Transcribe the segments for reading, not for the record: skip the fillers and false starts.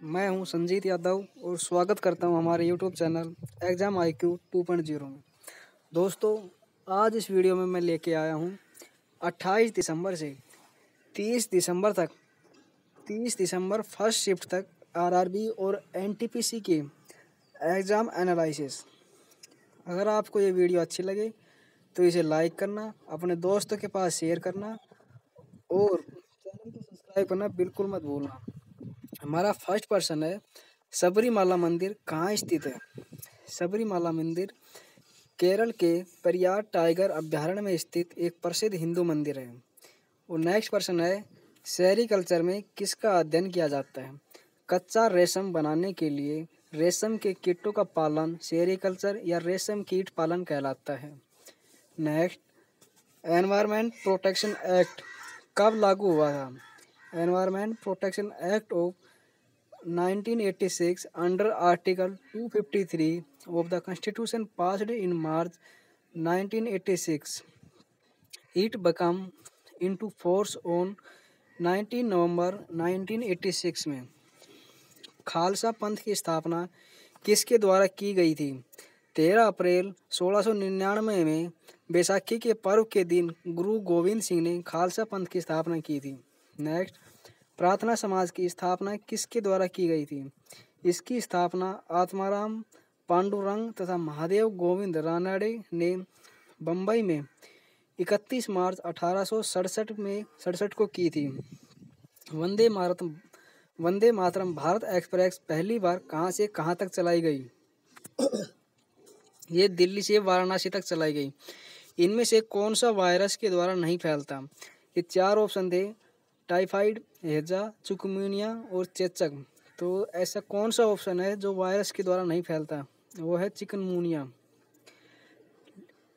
मैं हूं संजीत यादव और स्वागत करता हूं हमारे यूट्यूब चैनल एग्जाम IQ 2.0 में। दोस्तों, आज इस वीडियो में मैं लेके आया हूं 28 दिसंबर से 30 दिसंबर तक 30 दिसंबर फर्स्ट शिफ्ट तक RRB और NTPC के एग्ज़ाम एनालिसिस। अगर आपको ये वीडियो अच्छी लगे तो इसे लाइक करना, अपने दोस्तों के पास शेयर करना और चैनल को सब्सक्राइब करना बिल्कुल मत भूलना। हमारा फर्स्ट प्रश्न है, सबरीमाला मंदिर कहाँ स्थित है? सबरीमाला मंदिर केरल के पेरियार टाइगर अभयारण्य में स्थित एक प्रसिद्ध हिंदू मंदिर है। और नेक्स्ट प्रश्न है, सेरीकल्चर में किसका अध्ययन किया जाता है? कच्चा रेशम बनाने के लिए रेशम के कीटों का पालन सेरीकल्चर या रेशम कीट पालन कहलाता है। नेक्स्ट, एनवायरमेंट प्रोटेक्शन एक्ट कब लागू हुआ था? Environment protection act of 1986 under Article 253 of the Constitution passed in March 1986. It became into force on 19 November 1986 में। खालसा पंथ की स्थापना किसके द्वारा की गई थी? 13 अप्रैल 1699 में बैसाखी के पर्व के दिन गुरु गोविंद सिंह ने खालसा पंथ की स्थापना की थी। नेक्स्ट, प्रार्थना समाज की स्थापना किसके द्वारा की गई थी? इसकी स्थापना आत्माराम पांडुरंग तथा महादेव गोविंद रानड़े ने बम्बई में 31 मार्च 1867 को की थी। वंदे मातरम भारत एक्सप्रेस पहली बार कहाँ से कहाँ तक चलाई गई? ये दिल्ली से वाराणसी तक चलाई गई। इनमें से कौन सा वायरस के द्वारा नहीं फैलता? ये चार ऑप्शन थे, टाइफाइड, हैजा, चिकुनगुनिया और चेचक। तो ऐसा कौन सा ऑप्शन है जो वायरस के द्वारा नहीं फैलता? वो है चिकनगुनिया।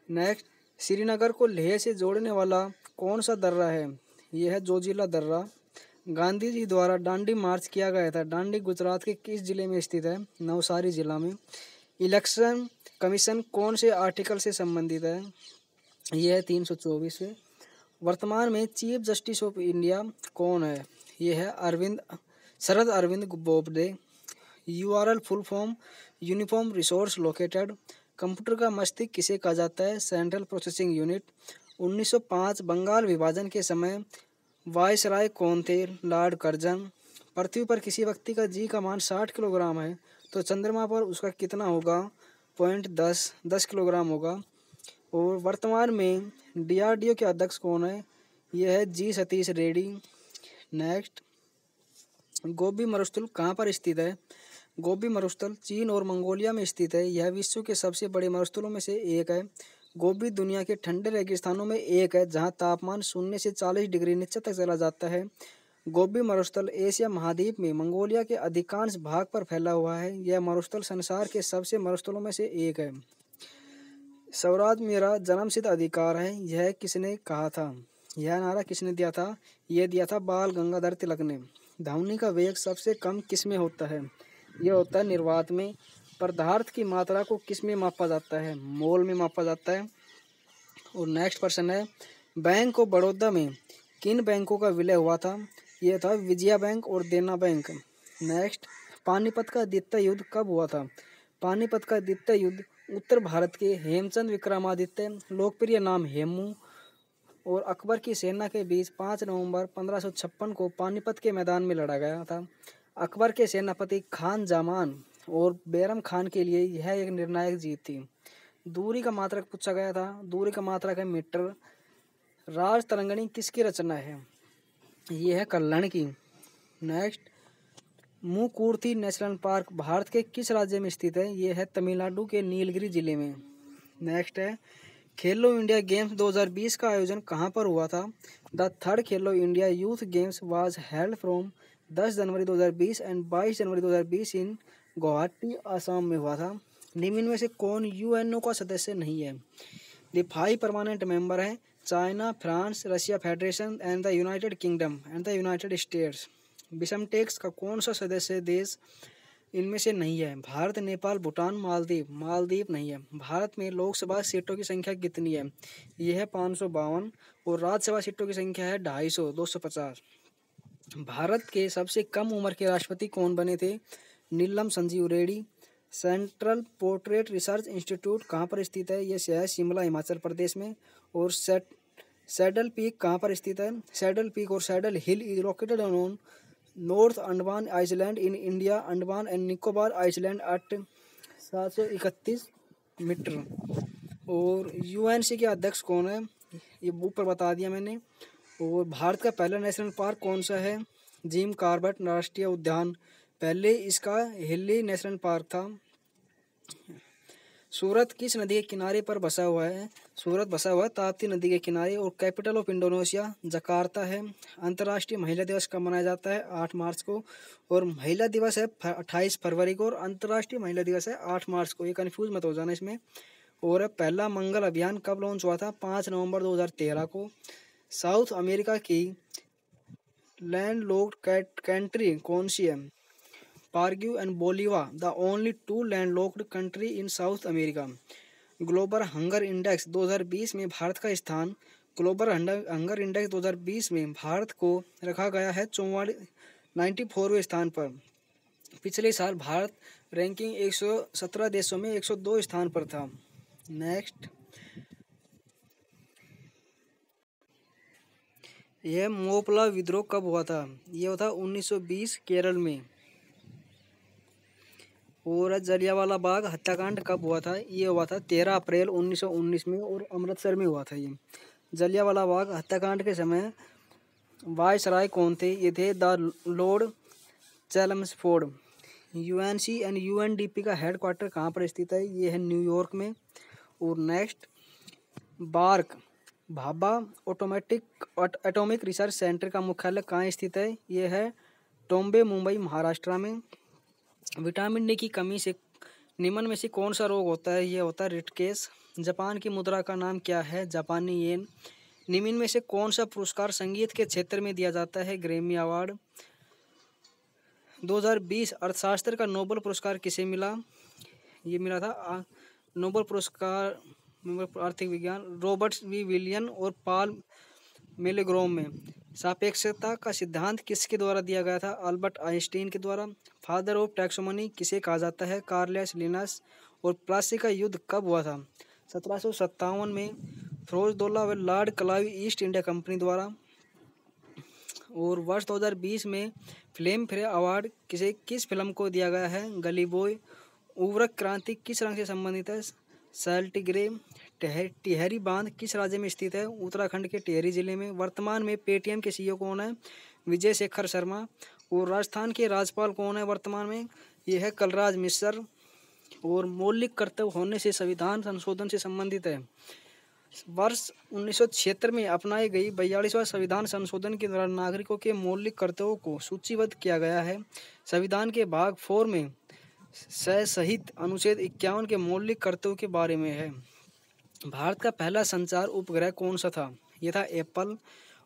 नेक्स्ट, श्रीनगर को लेह से जोड़ने वाला कौन सा दर्रा है? यह है जोजिला दर्रा। गांधी जी द्वारा दांडी मार्च किया गया था। दांडी गुजरात के किस जिले में स्थित है? नवसारी जिला में। इलेक्शन कमीशन कौन से आर्टिकल से संबंधित है? यह है 324 से। वर्तमान में चीफ जस्टिस ऑफ इंडिया कौन है? यह है Sharad Arvind Bobde. URL full form uniform resource located. Computer का मस्तिष्क किसे कहा जाता है? Central processing unit. 1905 बंगाल विभाजन के समय वायसराय कौन थे? Lord Curzon. पृथ्वी पर किसी व्यक्ति का जी का मान 60 किलोग्राम है तो चंद्रमा पर उसका कितना होगा? 10 किलोग्राम होगा। और वर्तमान में DRDO के अध्यक्ष कौन है? यह है G सतीश रेड्डी। नेक्स्ट, गोबी मरुस्थल कहाँ पर स्थित है? गोबी मरुस्थल चीन और मंगोलिया में स्थित है। यह विश्व के सबसे बड़े मरुस्थलों में से एक है। गोबी दुनिया के ठंडे रेगिस्तानों में एक है जहाँ तापमान 0 से 40 डिग्री नीचे तक चला जाता है। गोबी मरुस्थल एशिया महाद्वीप में मंगोलिया के अधिकांश भाग पर फैला हुआ है। यह मरुस्थल संसार के सबसे मरुस्थलों में से एक है। स्वराज मेरा जन्मसिद्ध अधिकार है, यह किसने कहा था? यह नारा किसने दिया था? यह दिया था बाल गंगाधर तिलक ने। ध्वनि का वेग सबसे कम किस में होता है? यह होता है निर्वात में। पदार्थ की मात्रा को किस में मापा जाता है? मोल में मापा जाता है। और नेक्स्ट प्रश्न है, बैंक ऑफ बड़ौदा में किन बैंकों का विलय हुआ था? यह था विजया बैंक और देना बैंक। नेक्स्ट, पानीपत का द्वितीय युद्ध कब हुआ था? पानीपत का द्वितीय युद्ध उत्तर भारत के हेमचंद विक्रमादित्य, लोकप्रिय नाम हेमू, और अकबर की सेना के बीच 5 नवंबर 1556 को पानीपत के मैदान में लड़ा गया था। अकबर के सेनापति खान जमान और बैरम खान के लिए यह एक निर्णायक जीत थी। दूरी का मात्रक पूछा गया था। दूरी का मात्रक है मीटर। राज तरंगिणी किसकी रचना है? यह है कल्याण की। Next, Mukurthi national park Bharat के किस राज्य में स्थित है? यह है तमिलनाडु के नीलगिरी जिले में। नेक्स्ट है, खेलो इंडिया गेम्स 2020 का आयोजन कहाँ पर हुआ था? The third Khelo India youth games was held from 10 January 2020 and 22 जनवरी 2020 इन गुवाहाटी असम में हुआ था। निम्न में से कौन UNO का सदस्य नहीं है? द 5 परमानेंट मेंबर हैं China, France, Russia federation and the United Kingdom and the United States. BIMSTEC का कौन सा सदस्य देश इनमें से नहीं है? भारत, नेपाल, भूटान, मालदीव। मालदीव नहीं है। भारत में लोकसभा सीटों की संख्या कितनी है? यह है 552 और राज्यसभा सीटों की संख्या है 250 250। भारत के सबसे कम उम्र के राष्ट्रपति कौन बने थे? Neelam Sanjiva Reddy. Central portrait research institute कहाँ पर स्थित है? ये है शिमला, हिमाचल प्रदेश में। और सैडल पीक कहाँ पर स्थित है? सैडल पीक और saddle hill is located on North Andaman Island in India, Andaman and Nicobar Island at 731 metre. और यूएनसी के अध्यक्ष कौन है? ये ऊपर बता दिया मैंने। और भारत का पहला नेशनल पार्क कौन सा है? जिम कॉर्बेट राष्ट्रीय उद्यान। पहले इसका हिल्ली नेशनल पार्क था। सूरत किस नदी के किनारे पर बसा हुआ है? सूरत बसा हुआ है ताप्ती नदी के किनारे। और कैपिटल ऑफ इंडोनेशिया जकार्ता है। अंतर्राष्ट्रीय महिला दिवस कब मनाया जाता है? 8 मार्च को। और महिला दिवस है 28 फरवरी को, और अंतर्राष्ट्रीय महिला दिवस है 8 मार्च को। ये कन्फ्यूज मत हो जाना इसमें। और पहला मंगल अभियान कब लॉन्च हुआ था? 5 नवंबर 2013 को। साउथ अमेरिका की लैंडलॉक्ड कंट्री कौन सी है? Paraguay and Bolivia, the only 2 landlocked country in South America. Global hunger index 2020 में भारत का स्थान, ग्लोबल हंगर इंडेक्स 2020 में भारत को रखा गया है 94वें स्थान पर। पिछले साल भारत रैंकिंग 117 देशों में 102 स्थान पर था। नेक्स्ट, यह मोपला विद्रोह कब हुआ था? यह हुआ था 1920 केरल में। और जलियांवाला बाग हत्याकांड कब हुआ था? ये हुआ था 13 अप्रैल 1919 में, और अमृतसर में हुआ था ये। जलियांवाला बाग हत्याकांड के समय वायसराय कौन थे? ये थे the lord Chelmsford. UNC and UNDP का हेडक्वार्टर कहाँ पर स्थित है? ये है न्यूयॉर्क में। और next, BARC Bhabha atomic research centre का मुख्यालय कहाँ स्थित है? ये है टोम्बे, मुंबई, महाराष्ट्र में। विटामिन डी की कमी से निम्न में से कौन सा रोग होता है? ये होता है रिटकेस। जापान की मुद्रा का नाम क्या है? जापानी येन। निम्न में से कौन सा पुरस्कार संगीत के क्षेत्र में दिया जाता है? Grammy award. 2020 अर्थशास्त्र का नोबेल पुरस्कार किसे मिला? ये मिला था नोबेल पुरस्कार आर्थिक विज्ञान रॉबर्ट वी विलियन और पॉल मिलग्रोम में। सापेक्षता का सिद्धांत किसके द्वारा दिया गया था? अल्बर्ट आइंस्टीन के द्वारा। फादर ऑफ टैक्सोनॉमी किसे कहा जाता है? Carl Linnaeus. और प्लासी का युद्ध कब हुआ था? 1757 में फिरोजदौल्ला व Lord Clive east India company द्वारा। और वर्ष 2020 में फिल्म फेयर अवार्ड किस फिल्म को दिया गया है? गली बॉय। उर्वरक क्रांति किस रंग से संबंधित है? सल्ट ग्रे। टिहरी बांध किस राज्य में स्थित है? उत्तराखंड के टिहरी जिले में। वर्तमान में पेटीएम के सीईओ कौन है? विजय शेखर शर्मा। और राजस्थान के राज्यपाल कौन है वर्तमान में? यह है कलराज मिश्र। और मौलिक कर्तव्य होने से संविधान संशोधन से संबंधित है। वर्ष 1976 में अपनाई गई 42वां संविधान संशोधन के द्वारा नागरिकों के मौलिक कर्तव्यों को सूचीबद्ध किया गया है। संविधान के भाग 4 में सहित अनुच्छेद 51 के मौलिक कर्तव्यों के बारे में है। भारत का पहला संचार उपग्रह कौन सा था? यह था एप्पल।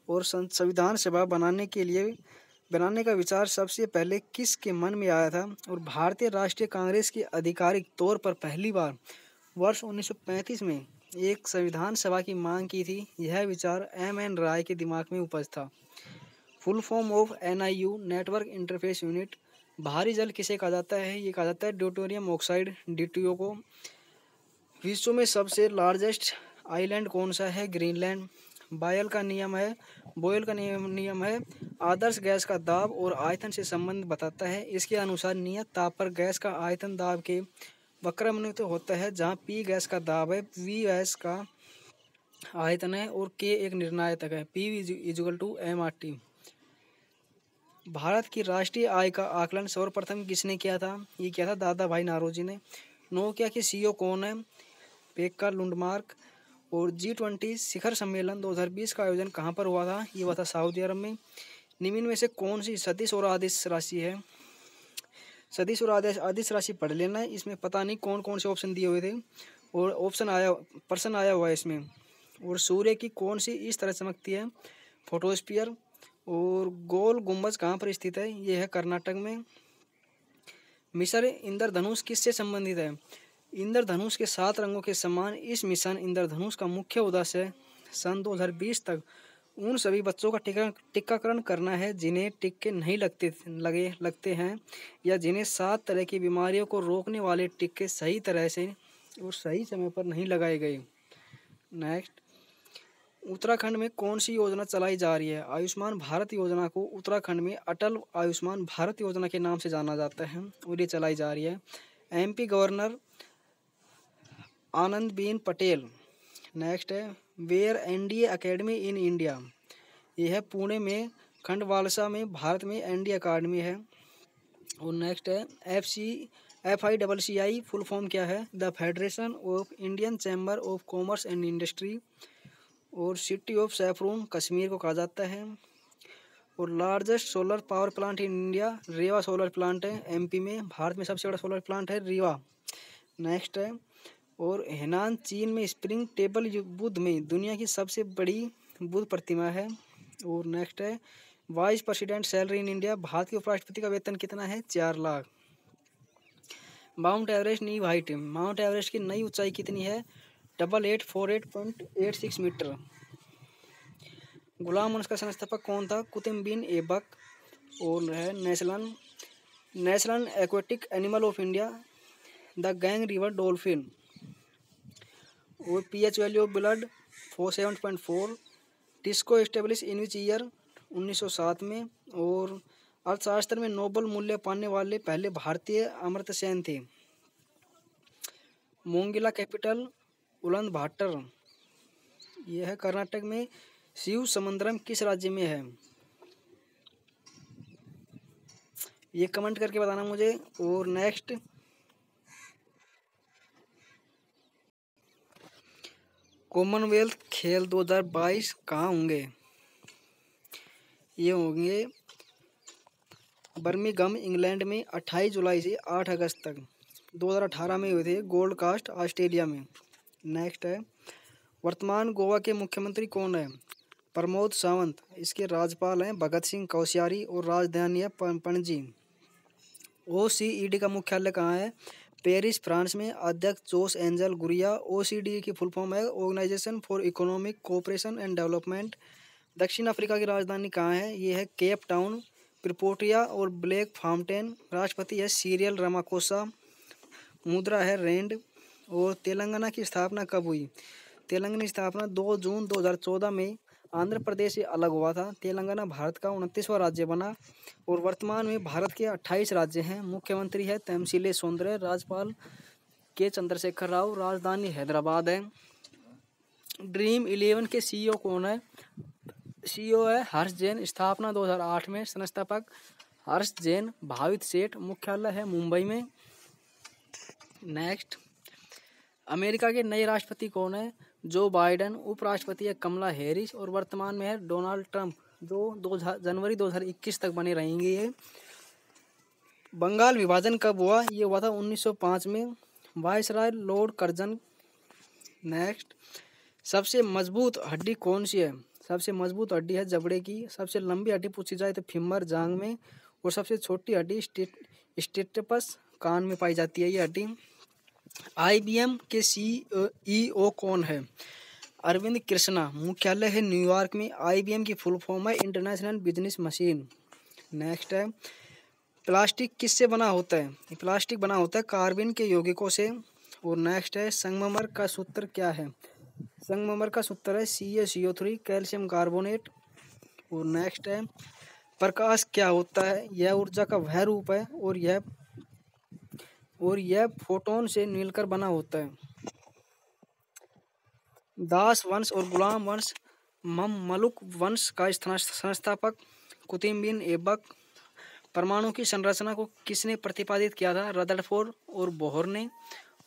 और संविधान सभा बनाने का विचार सबसे पहले किसके मन में आया था? और भारतीय राष्ट्रीय कांग्रेस की आधिकारिक तौर पर पहली बार वर्ष 1935 में एक संविधान सभा की मांग की थी। यह विचार एम.एन. राय के दिमाग में उपज था। Full form of NIU network interface unit. भारी जल किसे कहा जाता है? ये कहा जाता है ड्यूटेरियम ऑक्साइड DTO को। विश्व में सबसे लार्जेस्ट आइलैंड कौन सा है? ग्रीनलैंड। बॉयल का नियम है आदर्श गैस का दाब और आयतन से संबंध बताता है। इसके अनुसार नियत ताप पर गैस का आयतन दाब के वक्रमानुपाती होता है, जहाँ P गैस का दाब है, V गैस का आयतन है और K एक निर्णायक है। P = mRT। भारत की राष्ट्रीय आय का आकलन सर्वप्रथम किसने किया था? ये किया था दादा भाई नौरोजी ने। नोकिया के CEO कौन है? पेक्का लुंडमार्क। और G20 शिखर सम्मेलन 2020 का आयोजन कहाँ पर हुआ था? ये हुआ था सऊदी अरब में। निम्न में से कौन सी सदिश और अदिश राशि है? सदिश और अदिश राशि पढ़ लेना है। इसमें पता नहीं कौन कौन से ऑप्शन दिए हुए थे और प्रश्न आया हुआ है इसमें। और सूर्य की कौन सी इस तरह चमकती है? फोटोस्फीयर। और गोल गुंबज कहाँ पर स्थित है? ये है कर्नाटक में। मिशन इंद्रधनुष किससे संबंधित है? इंद्रधनुष के 7 रंगों के समान इस मिशन इंद्रधनुष का मुख्य उद्देश्य सन 2020 तक उन सभी बच्चों का टीकाकरण करना है जिन्हें टीके नहीं लगते हैं या जिन्हें 7 तरह की बीमारियों को रोकने वाले टीके सही तरह से और सही समय पर नहीं लगाए गए। नेक्स्ट, उत्तराखंड में कौन सी योजना चलाई जा रही है? आयुष्मान भारत योजना को उत्तराखंड में अटल आयुष्मान भारत योजना के नाम से जाना जाता है और ये चलाई जा रही है। MP governor Anandiben Patel. Next है where NDA academy in India. यह है पुणे में खंडवालसा में भारत में एनडीए अकादमी है। और नेक्स्ट है FICCI फुल फॉर्म क्या है? The federation of Indian chamber of commerce and industry. और सिटी ऑफ सैफरून कश्मीर को कहा जाता है। और largest solar power plant in India Rewa solar plant है एमपी में। भारत में सबसे बड़ा सोलर प्लांट है रीवा। नेक्स्ट है और हेनान चीन में स्प्रिंग टेबल बुद्ध में दुनिया की सबसे बड़ी बुद्ध प्रतिमा है। और नेक्स्ट है vice president salary in India. Bharat के उपराष्ट्रपति का वेतन कितना है? 4 lakh. Mount Everest new height. Mount Everest की नई ऊंचाई कितनी है? 8848.86 मीटर। गुलाम वंश का संस्थापक कौन था? कुतुब बिन ऐबक। और है national aquatic animal of India the gang river dolphin. और pH value of blood 47.4। TISCO establish in which year? 1907 में। और अर्थशास्त्र में नोबल मूल्य पाने वाले पहले भारतीय अमर्त्य सेन थे। मोंगिला कैपिटल उलंदबाटर। यह है कर्नाटक में। शिव समुद्रम किस राज्य में है? ये कमेंट करके बताना मुझे। और नेक्स्ट, कॉमनवेल्थ खेल 2022 कहाँ होंगे? ये होंगे बर्मिंघम इंग्लैंड में 28 जुलाई से 8 अगस्त तक। 2018 में हुए थे गोल्ड कास्ट ऑस्ट्रेलिया में। नेक्स्ट है वर्तमान गोवा के मुख्यमंत्री कौन है? प्रमोद सावंत। इसके राज्यपाल हैं भगत सिंह कोश्यारी और राजधानी है पणजी। OCED का मुख्यालय कहाँ है? पेरिस फ्रांस में। अध्यक्ष जोस एंजल गुरिया। OCDE की फुल फॉर्म है Organisation for Economic Cooperation and Development. दक्षिण अफ्रीका की राजधानी कहाँ है? ये है केप टाउन। प्रिटोरिया और ब्लैक फाउंटेन। राष्ट्रपति है सीरियल रामाफोसा। मुद्रा है रेंड। और तेलंगाना की स्थापना कब हुई? तेलंगाना की स्थापना 2 जून 2014 में आंध्र प्रदेश से अलग हुआ था। तेलंगाना भारत का 29वां राज्य बना। और वर्तमान में भारत के 28 राज्य हैं। मुख्यमंत्री है तहसील सौंदर्य। राज्यपाल के चंद्रशेखर राव। राजधानी हैदराबाद है। ड्रीम 11 के CEO कौन है? CEO है हर्ष जैन। स्थापना 2008 में। संस्थापक हर्ष जैन। भावित सेठ। मुख्यालय है मुंबई में। नेक्स्ट, अमेरिका के नए राष्ट्रपति कौन है? जो बाइडन। उपराष्ट्रपति है कमला हैरिस। और वर्तमान में है डोनाल्ड ट्रंप जो जनवरी 2021 तक बने रहेंगे। ये बंगाल विभाजन कब हुआ? ये हुआ था 1905 में। Viceroy Lord Curzon. नेक्स्ट, सबसे मजबूत हड्डी कौन सी है? सबसे मजबूत हड्डी है जबड़े की। सबसे लंबी हड्डी पूछी जाए तो फीमर जांग में। और सबसे छोटी हड्डी स्टेटपस कान में पाई जाती है ये हड्डी। IBM के CEO कौन है? अरविंद कृष्णा। मुख्यालय है न्यूयॉर्क में। IBM की फुल फॉर्म है इंटरनेशनल बिजनेस मशीन। नेक्स्ट है प्लास्टिक किससे बना होता है? प्लास्टिक बना होता है कार्बन के यौगिकों से। और नेक्स्ट है संगमरमर का सूत्र क्या है? संगमरमर का सूत्र है CaCO3 कैल्शियम कार्बोनेट। और नेक्स्ट है प्रकाश क्या होता है? यह ऊर्जा का वह रूप है और यह फोटोन से मिलकर बना होता है। दास वंश और गुलाम वंश ममलुक वंश का संस्थापक कुतुब बिन ऐबक। परमाणु की संरचना को किसने प्रतिपादित किया था? रदरफोर्ड और बोहर ने।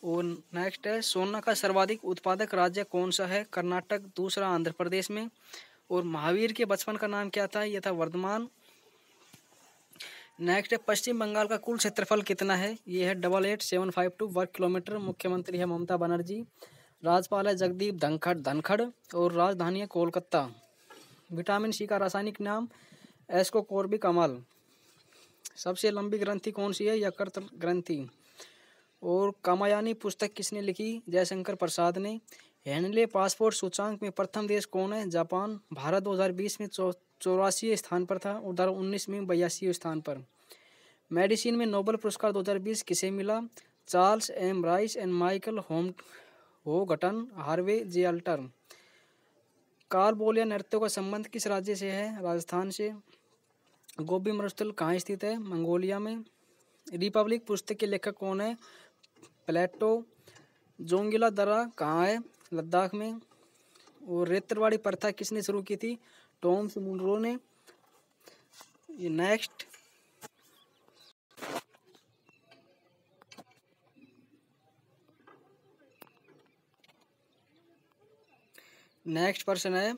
और नेक्स्ट है सोना का सर्वाधिक उत्पादक राज्य कौन सा है? कर्नाटक। दूसरा आंध्र प्रदेश में। और महावीर के बचपन का नाम क्या था? यह था वर्धमान। नेक्स्ट है पश्चिम बंगाल का कुल क्षेत्रफल कितना है? ये है 88,752 वर्ग किलोमीटर। मुख्यमंत्री है ममता बनर्जी। राज्यपाल है जगदीप धनखड़। और राजधानी है कोलकाता। विटामिन C का रासायनिक नाम एस्कोकोर्बिक अम्ल। सबसे लंबी ग्रंथि कौन सी है? यकृत ग्रंथि। और कामायनी पुस्तक किसने लिखी? जयशंकर प्रसाद ने। हेनले पासपोर्ट सूचांक में प्रथम देश कौन है? जापान। भारत 2020 में 84वें स्थान पर था, 2019 में 82वें स्थान पर। मेडिसिन में नोबेल पुरस्कार 2020 किसे मिला? Charles M Rice and Michael Houghton Harvey J Alter. Kalbelia नृत्य का संबंध किस राज्य से है? राजस्थान से। गोबी मरुस्थल कहाँ स्थित है? मंगोलिया में। रिपब्लिक पुस्तक के लेखक कौन है? प्लेटो। जोंगिला दर्रा कहाँ है? लद्दाख में। और रेतरवाड़ी प्रथा किसने शुरू की थी? टॉमस मुनरो ने। ये नेक्स्ट पर्सन है,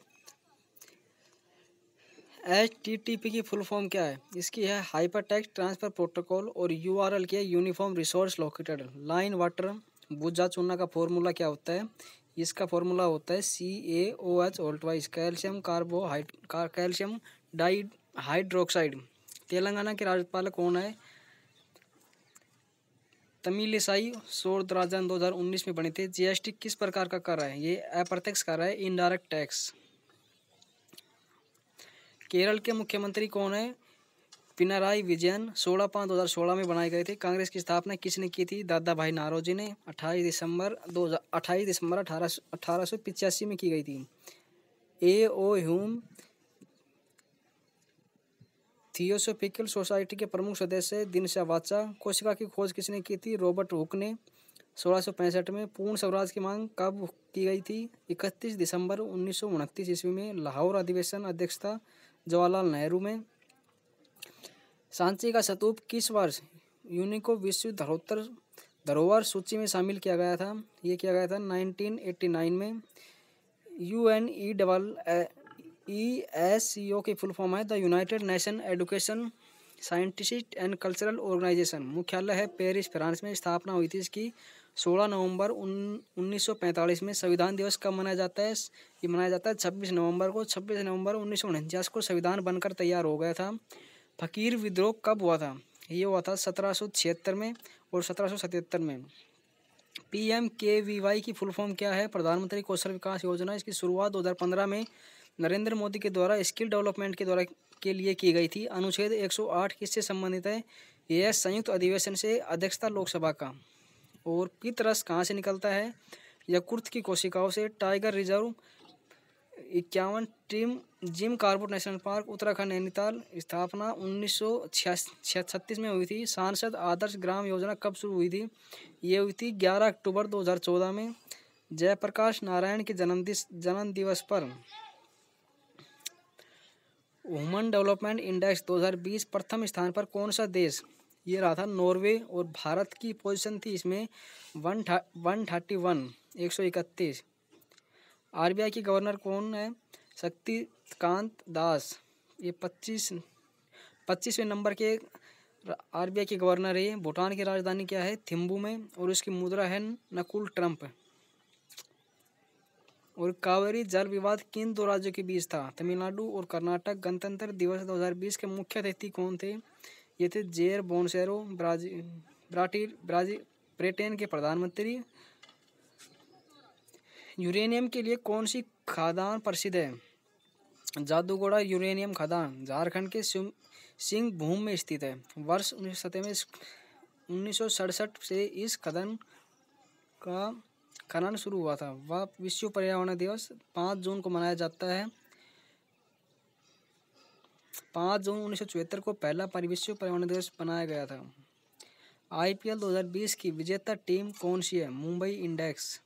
HTTP की फुल फॉर्म क्या है? इसकी है हाइपर टेक्स्ट ट्रांसफर प्रोटोकॉल। और URL की है uniform resource located line. Water बुझा चूना का फॉर्मूला क्या होता है? इसका फॉर्मूला होता है CaOH whole twice. Calcium dihydroxide. Telangana के राज्यपाल कौन है? तमिलिसाई सौंदरराजन 2019 में बने थे। GST किस प्रकार का कर है? ये अप्रत्यक्ष कर है, इनडायरेक्ट टैक्स। केरल के मुख्यमंत्री कौन है? पिनाराई विजयन। 16/5/2016 में बनाए गए थे। कांग्रेस की स्थापना किसने की थी? दादा भाई नौरोजी ने 28 दिसंबर 1885 में की गई थी। A.O. ह्यूम थियोसोफिकल सोसाइटी के प्रमुख सदस्य दिनशा वाचा। कोशिका की खोज किसने की थी? रॉबर्ट हुक ने 1665 में। पूर्ण स्वराज की मांग कब की गई थी? 31 दिसंबर 1929 ईस्वी में। लाहौर अधिवेशन अध्यक्षता जवाहरलाल नेहरू में। सांची का स्तूप किस वर्ष यूनेस्को विश्व धरोहर सूची में शामिल किया गया था? ये किया गया था 1989 में। UNESCO की फुल फॉर्म है the United Nation Education Scientist and Cultural Organisation. मुख्यालय है पेरिस, फ्रांस में। स्थापना हुई थी इसकी 16 नवंबर 1945 में। संविधान दिवस कब मनाया जाता है? ये मनाया जाता है 26 नवंबर को। 26 नवंबर 1949 को संविधान बनकर तैयार हो गया था। फकीर विद्रोह कब हुआ था? ये हुआ था 1776 में और 1777 में। PMKVY की फुल फॉर्म क्या है? प्रधानमंत्री कौशल विकास योजना। इसकी शुरुआत 2015 में नरेंद्र मोदी के द्वारा स्किल डेवलपमेंट के लिए की गई थी। अनुच्छेद 108 किससे संबंधित है? यह संयुक्त अधिवेशन से अध्यक्षता लोकसभा का। और पित्त कहाँ से निकलता है? यकृत की कोशिकाओं से। Tiger reserve 51 Jim Corbett national park Uttarakhand Nainital. स्थापना 1936 में हुई थी। सांसद आदर्श ग्राम योजना कब शुरू हुई थी? ये हुई थी 11 अक्टूबर 2014 में। जयप्रकाश नारायण के जन्म दिवस पर ह्यूमन डेवलपमेंट इंडेक्स 2020 प्रथम स्थान पर कौन सा देश? ये रहा था नॉर्वे। और भारत की पोजीशन थी इसमें 131। RBI की गवर्नर कौन है? शक्तिकांत दास। ये 25वें नंबर के RBI के गवर्नर है। भूटान की राजधानी क्या है? थिम्पू में। और इसकी मुद्रा है नकुल ट्रम्प। और कावेरी जल विवाद किन दो राज्यों के बीच था? तमिलनाडु और कर्नाटक। गणतंत्र दिवस 2020 के मुख्य अतिथि कौन थे? ये थे जेर बोनसेरो, ब्रिटेन के प्रधानमंत्री। यूरेनियम के लिए कौन सी खदान प्रसिद्ध है? जादूगोड़ा यूरेनियम खदान झारखंड के सिंहभूम में स्थित है। वर्ष 1967 से इस खदान का खनन शुरू हुआ था। वह विश्व पर्यावरण दिवस 5 जून को मनाया जाता है। 5 जून 1974 को पहला विश्व पर्यावरण दिवस मनाया गया था। IPL 2020 की विजेता टीम कौन सी है? मुंबई इंडियंस।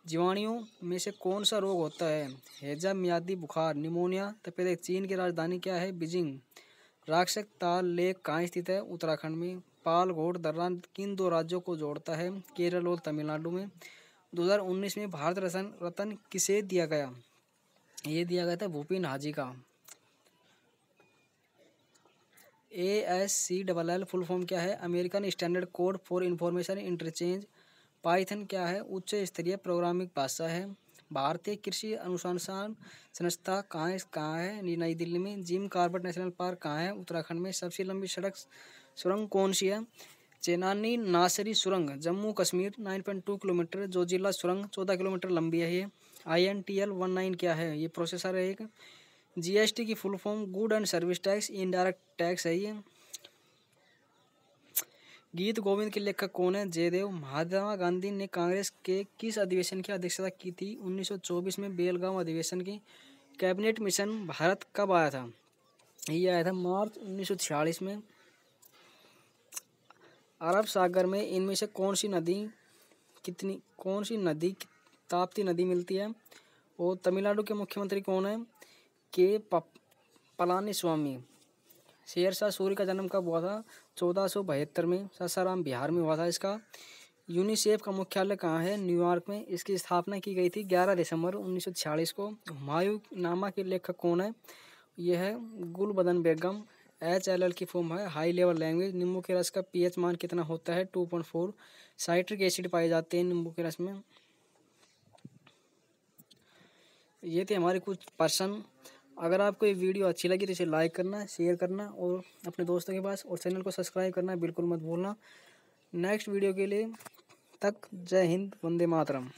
जीवाणुओं में से कौन सा रोग होता है? हैजा, मियादी बुखार, निमोनिया, तपेदिक। चीन की राजधानी क्या है? बीजिंग। राक्षस ताल लेक कहाँ स्थित है? उत्तराखंड में। पाल घोड़ दर्रा किन दो राज्यों को जोड़ता है? केरल और तमिलनाडु में। 2019 में भारत रत्न किसे दिया गया? ये दिया गया था Bhupen Hazarika. ASCLL full form क्या है? American standard code for information interchange. Python क्या है? उच्च स्तरीय प्रोग्रामिंग भाषा है। भारतीय कृषि अनुसंधान संस्था कहाँ है? नई दिल्ली में। जिम कॉर्बेट नेशनल पार्क कहाँ है? उत्तराखंड में। सबसे लंबी सड़क सुरंग कौन सी है? चेनानी नासरी सुरंग जम्मू कश्मीर 9.2 किलोमीटर। जोजिला सुरंग 14 किलोमीटर लंबी है ये। INTL 19 क्या है? ये प्रोसेसर है एक। GST की full form good and service tax, indirect tax है ये। गीत गोविंद के लेखक कौन है? जयदेव। महात्मा गांधी ने कांग्रेस के किस अधिवेशन की अध्यक्षता की थी? 1924 में बेलगांव अधिवेशन की। कैबिनेट मिशन भारत कब आया था? ये आया था मार्च 1946 में। अरब सागर में इनमें से कौन सी नदी ताप्ती नदी मिलती है? और तमिलनाडु के मुख्यमंत्री कौन है? के पलानीस्वामी। शेरशाह सूरी का जन्म कब हुआ था? 1472 में। सासाराम बिहार में हुआ था इसका। यूनिसेफ का मुख्यालय कहाँ है? न्यूयॉर्क में। इसकी स्थापना की गई थी 11 दिसंबर 1946 को। हुमायूं नामा के लेखक कौन है? यह है गुलबदन बेगम। HLL की फॉर्म है हाई लेवल लैंग्वेज। नींबू के रस का pH मान कितना होता है? 2.4। साइट्रिक एसिड पाए जाते हैं नींबू के रस में। ये थे हमारे कुछ प्रश्न। अगर आपको ये वीडियो अच्छी लगी तो इसे लाइक करना, शेयर करना और अपने दोस्तों के पास, और चैनल को सब्सक्राइब करना बिल्कुल मत भूलना। नेक्स्ट वीडियो के लिए तक जय हिंद, वंदे मातरम।